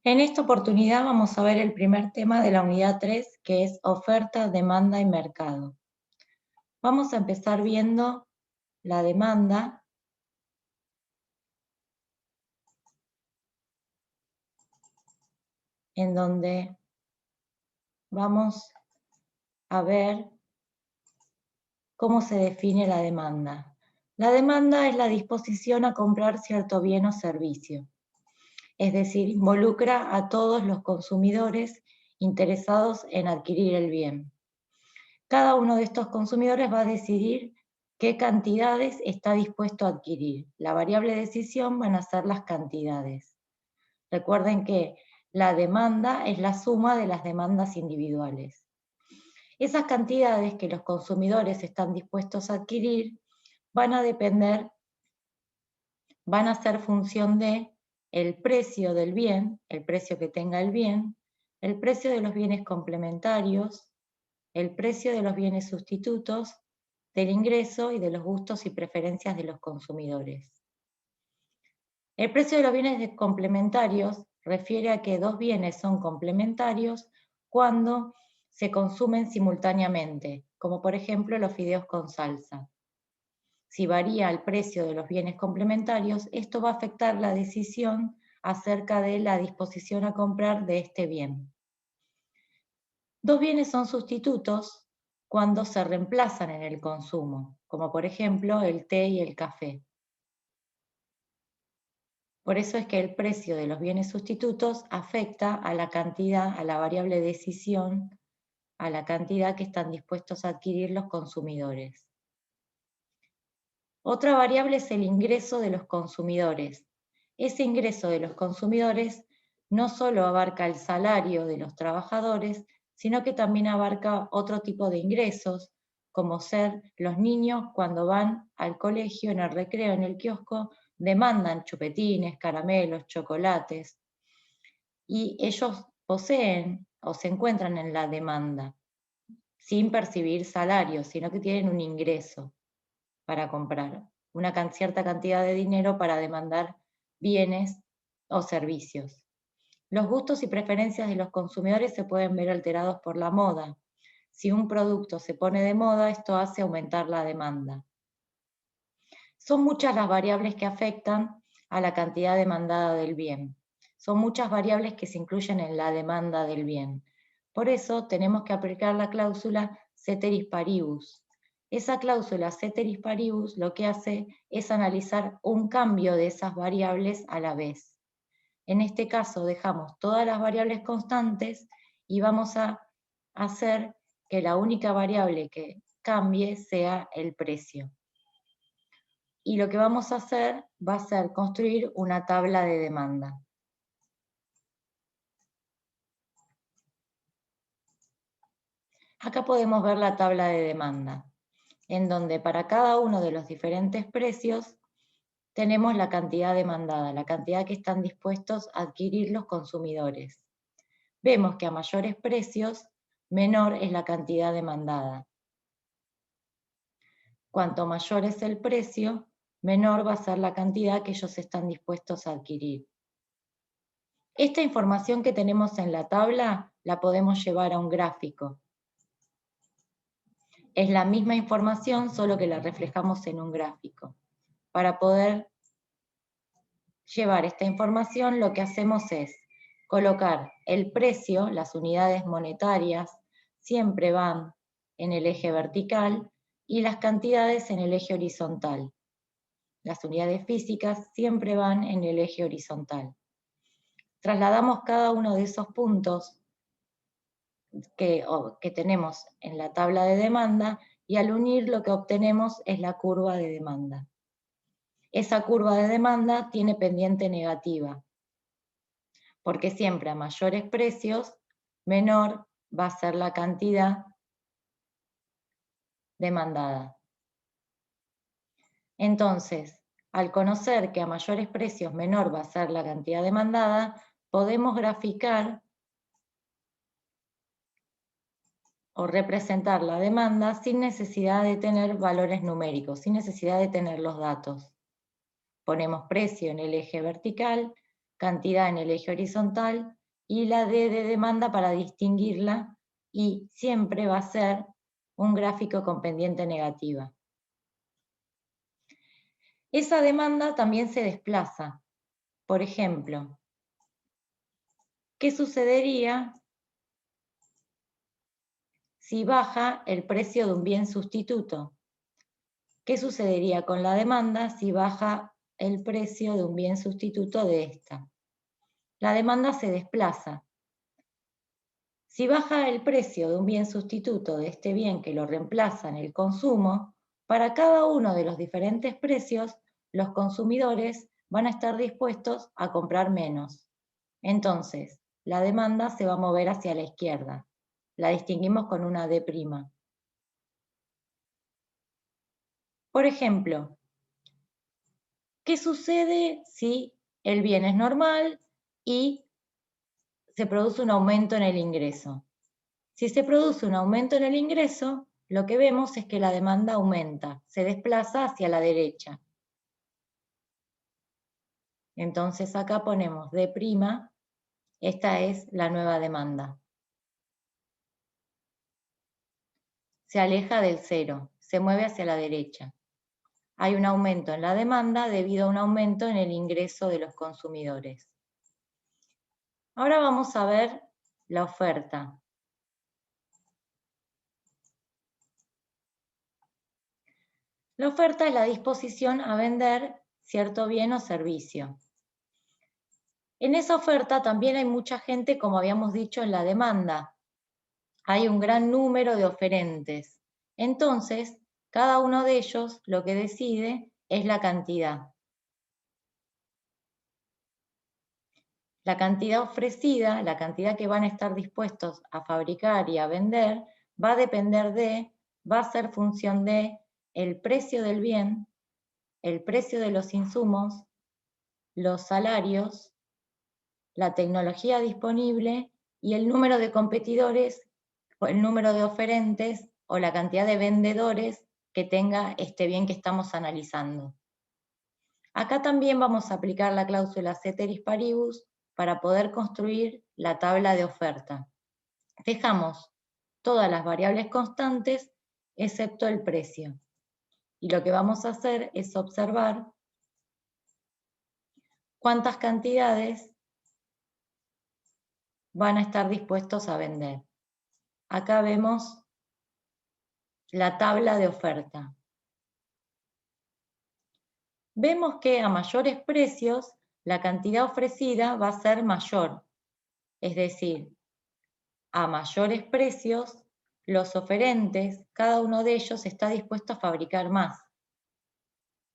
En esta oportunidad vamos a ver el primer tema de la unidad 3, que es oferta, demanda y mercado. Vamos a empezar viendo la demanda, en donde vamos a ver cómo se define la demanda. La demanda es la disposición a comprar cierto bien o servicio, es decir, involucra a todos los consumidores interesados en adquirir el bien. Cada uno de estos consumidores va a decidir qué cantidades está dispuesto a adquirir. La variable de decisión van a ser las cantidades. Recuerden que la demanda es la suma de las demandas individuales. Esas cantidades que los consumidores están dispuestos a adquirir van a depender, van a ser función de el precio del bien, el precio que tenga el bien, el precio de los bienes complementarios, el precio de los bienes sustitutos, del ingreso y de los gustos y preferencias de los consumidores. El precio de los bienes complementarios refiere a que dos bienes son complementarios cuando se consumen simultáneamente, como por ejemplo los fideos con salsa. Si varía el precio de los bienes complementarios, esto va a afectar la decisión acerca de la disposición a comprar de este bien. Dos bienes son sustitutos cuando se reemplazan en el consumo, como por ejemplo el té y el café. Por eso es que el precio de los bienes sustitutos afecta a la cantidad, a la variable decisión, a la cantidad que están dispuestos a adquirir los consumidores. Otra variable es el ingreso de los consumidores. Ese ingreso de los consumidores no solo abarca el salario de los trabajadores, sino que también abarca otro tipo de ingresos, como ser los niños cuando van al colegio, en el recreo, en el kiosco, demandan chupetines, caramelos, chocolates, y ellos poseen o se encuentran en la demanda, sin percibir salario, sino que tienen un ingreso para comprar, una cierta cantidad de dinero para demandar bienes o servicios. Los gustos y preferencias de los consumidores se pueden ver alterados por la moda. Si un producto se pone de moda, esto hace aumentar la demanda. Son muchas las variables que afectan a la cantidad demandada del bien. Son muchas variables que se incluyen en la demanda del bien. Por eso tenemos que aplicar la cláusula ceteris paribus. Esa cláusula ceteris paribus lo que hace es analizar un cambio de esas variables a la vez. En este caso dejamos todas las variables constantes y vamos a hacer que la única variable que cambie sea el precio. Y lo que vamos a hacer va a ser construir una tabla de demanda. Acá podemos ver la tabla de demanda, en donde para cada uno de los diferentes precios tenemos la cantidad demandada, la cantidad que están dispuestos a adquirir los consumidores. Vemos que a mayores precios, menor es la cantidad demandada. Cuanto mayor es el precio, menor va a ser la cantidad que ellos están dispuestos a adquirir. Esta información que tenemos en la tabla la podemos llevar a un gráfico. Es la misma información, solo que la reflejamos en un gráfico. Para poder llevar esta información, lo que hacemos es colocar el precio, las unidades monetarias, siempre van en el eje vertical y las cantidades en el eje horizontal. Las unidades físicas siempre van en el eje horizontal. Trasladamos cada uno de esos puntos que tenemos en la tabla de demanda y al unir lo que obtenemos es la curva de demanda. Esa curva de demanda tiene pendiente negativa, porque siempre a mayores precios, menor va a ser la cantidad demandada. Entonces, al conocer que a mayores precios menor va a ser la cantidad demandada, podemos graficar o representar la demanda sin necesidad de tener valores numéricos, sin necesidad de tener los datos. Ponemos precio en el eje vertical, cantidad en el eje horizontal y la D de demanda para distinguirla, y siempre va a ser un gráfico con pendiente negativa. Esa demanda también se desplaza. Por ejemplo, ¿qué sucedería si baja el precio de un bien sustituto? ¿Qué sucedería con la demanda si baja el precio de un bien sustituto de esta? La demanda se desplaza. Si baja el precio de un bien sustituto de este bien que lo reemplaza en el consumo, para cada uno de los diferentes precios, los consumidores van a estar dispuestos a comprar menos. Entonces, la demanda se va a mover hacia la izquierda. La distinguimos con una D'. Por ejemplo, ¿qué sucede si el bien es normal y se produce un aumento en el ingreso? Si se produce un aumento en el ingreso, lo que vemos es que la demanda aumenta, se desplaza hacia la derecha. Entonces acá ponemos D', esta es la nueva demanda. Se aleja del cero, se mueve hacia la derecha. Hay un aumento en la demanda debido a un aumento en el ingreso de los consumidores. Ahora vamos a ver la oferta. La oferta es la disposición a vender cierto bien o servicio. En esa oferta también hay mucha gente, como habíamos dicho, en la demanda. Hay un gran número de oferentes. Entonces, cada uno de ellos lo que decide es la cantidad. La cantidad ofrecida, la cantidad que van a estar dispuestos a fabricar y a vender, va a depender va a ser función de el precio del bien, el precio de los insumos, los salarios, la tecnología disponible y el número de competidores o el número de oferentes o la cantidad de vendedores que tenga este bien que estamos analizando. Acá también vamos a aplicar la cláusula ceteris paribus para poder construir la tabla de oferta. Dejamos todas las variables constantes excepto el precio. Y lo que vamos a hacer es observar cuántas cantidades van a estar dispuestos a vender. Acá vemos la tabla de oferta. Vemos que a mayores precios la cantidad ofrecida va a ser mayor. Es decir, a mayores precios, los oferentes, cada uno de ellos está dispuesto a fabricar más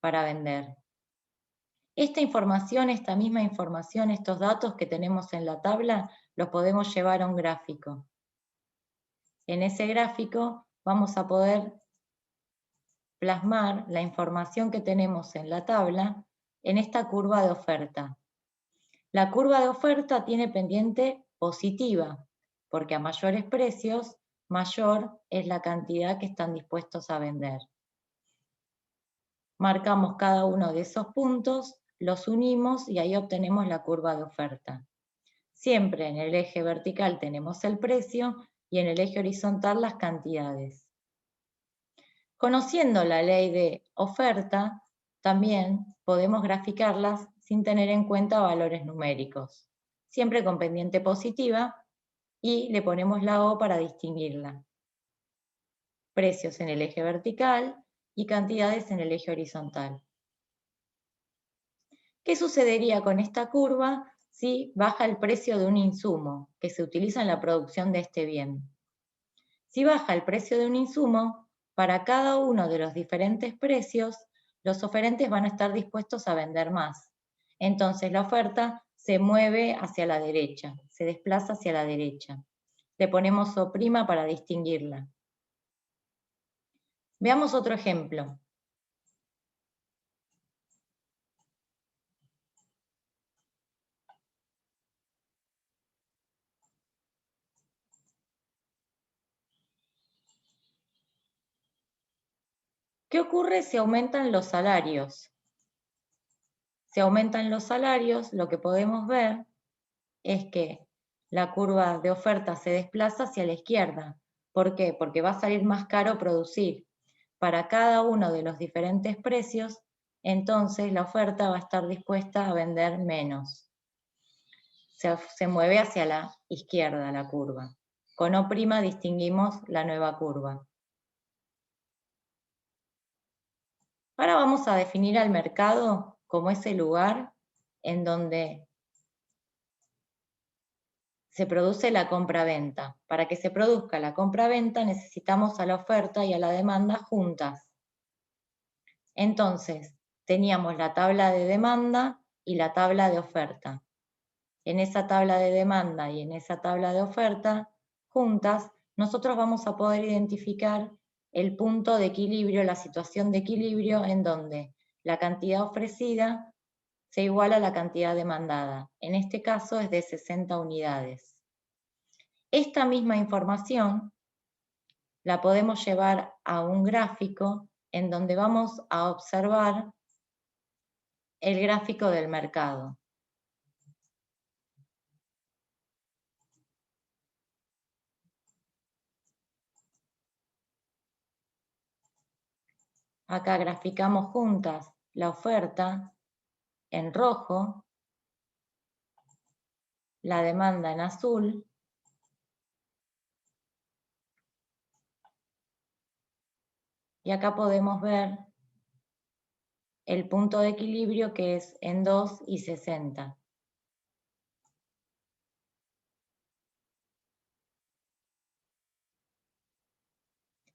para vender. Esta misma información, estos datos que tenemos en la tabla, los podemos llevar a un gráfico. En ese gráfico vamos a poder plasmar la información que tenemos en la tabla en esta curva de oferta. La curva de oferta tiene pendiente positiva, porque a mayores precios, mayor es la cantidad que están dispuestos a vender. Marcamos cada uno de esos puntos, los unimos y ahí obtenemos la curva de oferta. Siempre en el eje vertical tenemos el precio y en el eje horizontal las cantidades. Conociendo la ley de oferta, también podemos graficarlas sin tener en cuenta valores numéricos, siempre con pendiente positiva, y le ponemos la O para distinguirla. Precios en el eje vertical y cantidades en el eje horizontal. ¿Qué sucedería con esta curva si baja el precio de un insumo que se utiliza en la producción de este bien? Si baja el precio de un insumo, para cada uno de los diferentes precios, los oferentes van a estar dispuestos a vender más. Entonces la oferta se mueve hacia la derecha, se desplaza hacia la derecha. Le ponemos O' para distinguirla. Veamos otro ejemplo. ¿Qué ocurre si aumentan los salarios? Si aumentan los salarios, lo que podemos ver es que la curva de oferta se desplaza hacia la izquierda. ¿Por qué? Porque va a salir más caro producir. Para cada uno de los diferentes precios, entonces la oferta va a estar dispuesta a vender menos. Se mueve hacia la izquierda la curva. Con O' distinguimos la nueva curva. Ahora vamos a definir al mercado como ese lugar en donde se produce la compra-venta. Para que se produzca la compra-venta necesitamos a la oferta y a la demanda juntas. Entonces, teníamos la tabla de demanda y la tabla de oferta. En esa tabla de demanda y en esa tabla de oferta, juntas, nosotros vamos a poder identificar el punto de equilibrio, la situación de equilibrio en donde la cantidad ofrecida se iguala a la cantidad demandada. En este caso es de 60 unidades. Esta misma información la podemos llevar a un gráfico en donde vamos a observar el gráfico del mercado. Acá graficamos juntas la oferta en rojo, la demanda en azul, y acá podemos ver el punto de equilibrio que es en 2 y 60.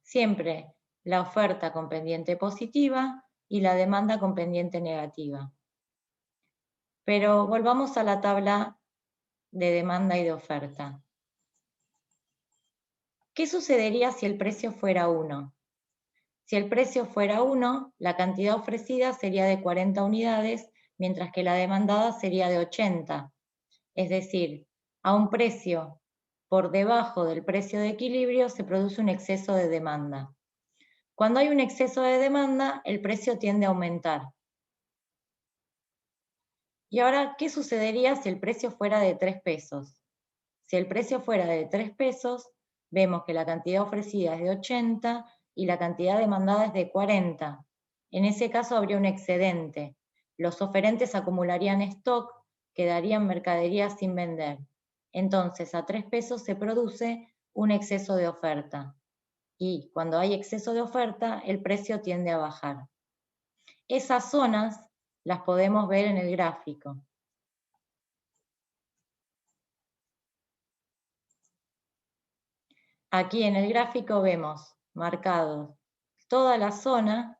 Siempre la oferta con pendiente positiva y la demanda con pendiente negativa. Pero volvamos a la tabla de demanda y de oferta. ¿Qué sucedería si el precio fuera 1? Si el precio fuera 1, la cantidad ofrecida sería de 40 unidades, mientras que la demandada sería de 80. Es decir, a un precio por debajo del precio de equilibrio se produce un exceso de demanda. Cuando hay un exceso de demanda, el precio tiende a aumentar. Y ahora, ¿qué sucedería si el precio fuera de 3 pesos? Si el precio fuera de 3 pesos, vemos que la cantidad ofrecida es de 80 y la cantidad demandada es de 40. En ese caso habría un excedente. Los oferentes acumularían stock, quedarían mercaderías sin vender. Entonces, a 3 pesos se produce un exceso de oferta. Y cuando hay exceso de oferta, el precio tiende a bajar. Esas zonas las podemos ver en el gráfico. Aquí en el gráfico vemos marcados toda la zona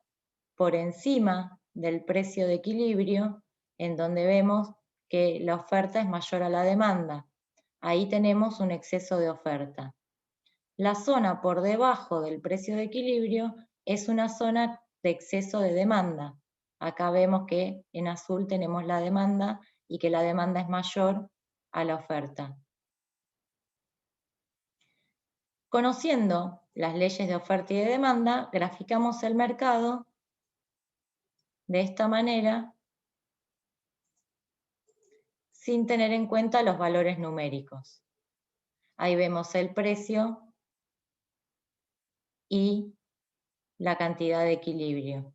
por encima del precio de equilibrio, en donde vemos que la oferta es mayor a la demanda. Ahí tenemos un exceso de oferta. La zona por debajo del precio de equilibrio es una zona de exceso de demanda. Acá vemos que en azul tenemos la demanda y que la demanda es mayor a la oferta. Conociendo las leyes de oferta y de demanda, graficamos el mercado de esta manera sin tener en cuenta los valores numéricos. Ahí vemos el precio y la cantidad de equilibrio.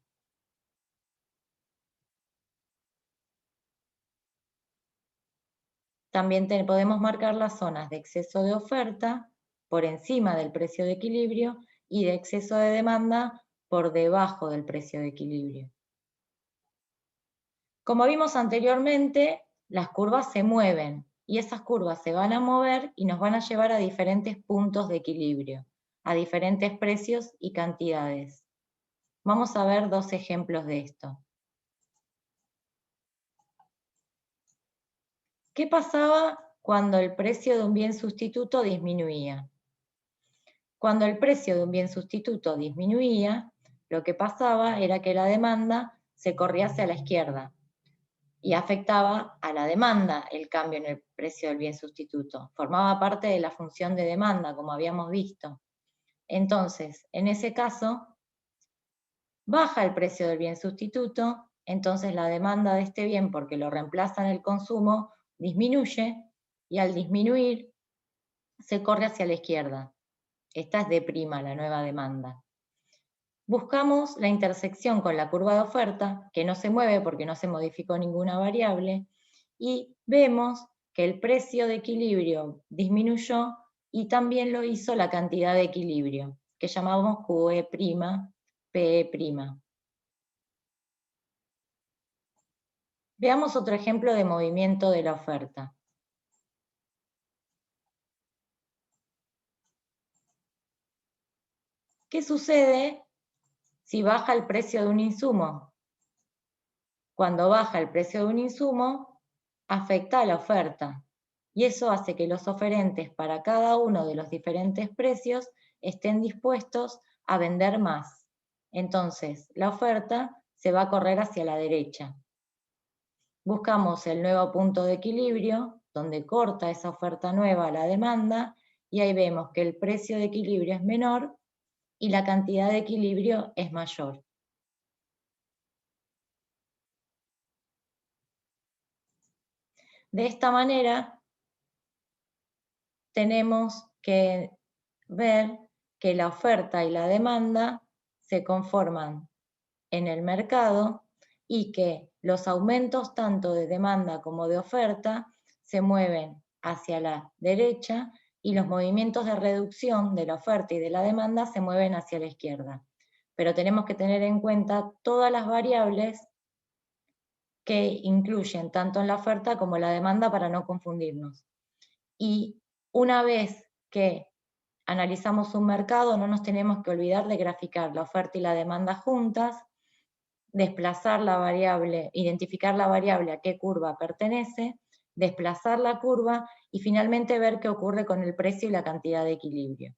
También podemos marcar las zonas de exceso de oferta por encima del precio de equilibrio y de exceso de demanda por debajo del precio de equilibrio. Como vimos anteriormente, las curvas se mueven y esas curvas se van a mover y nos van a llevar a diferentes puntos de equilibrio, a diferentes precios y cantidades. Vamos a ver dos ejemplos de esto. ¿Qué pasaba cuando el precio de un bien sustituto disminuía? Cuando el precio de un bien sustituto disminuía, lo que pasaba era que la demanda se corría hacia la izquierda y afectaba a la demanda el cambio en el precio del bien sustituto. Formaba parte de la función de demanda, como habíamos visto. Entonces, en ese caso, baja el precio del bien sustituto, entonces la demanda de este bien, porque lo reemplaza en el consumo, disminuye, y al disminuir, se corre hacia la izquierda. Esta es D', la nueva demanda. Buscamos la intersección con la curva de oferta, que no se mueve porque no se modificó ninguna variable, y vemos que el precio de equilibrio disminuyó y también lo hizo la cantidad de equilibrio, que llamamos QE', PE'. Veamos otro ejemplo de movimiento de la oferta. ¿Qué sucede si baja el precio de un insumo? Cuando baja el precio de un insumo, afecta a la oferta. Y eso hace que los oferentes para cada uno de los diferentes precios estén dispuestos a vender más. Entonces, la oferta se va a correr hacia la derecha. Buscamos el nuevo punto de equilibrio, donde corta esa oferta nueva a la demanda, y ahí vemos que el precio de equilibrio es menor y la cantidad de equilibrio es mayor. De esta manera, tenemos que ver que la oferta y la demanda se conforman en el mercado y que los aumentos tanto de demanda como de oferta se mueven hacia la derecha y los movimientos de reducción de la oferta y de la demanda se mueven hacia la izquierda. Pero tenemos que tener en cuenta todas las variables que incluyen tanto en la oferta como en la demanda para no confundirnos. Y una vez que analizamos un mercado, no nos tenemos que olvidar de graficar la oferta y la demanda juntas, desplazar la variable, identificar la variable a qué curva pertenece, desplazar la curva y finalmente ver qué ocurre con el precio y la cantidad de equilibrio.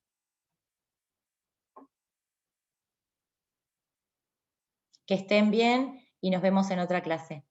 Que estén bien y nos vemos en otra clase.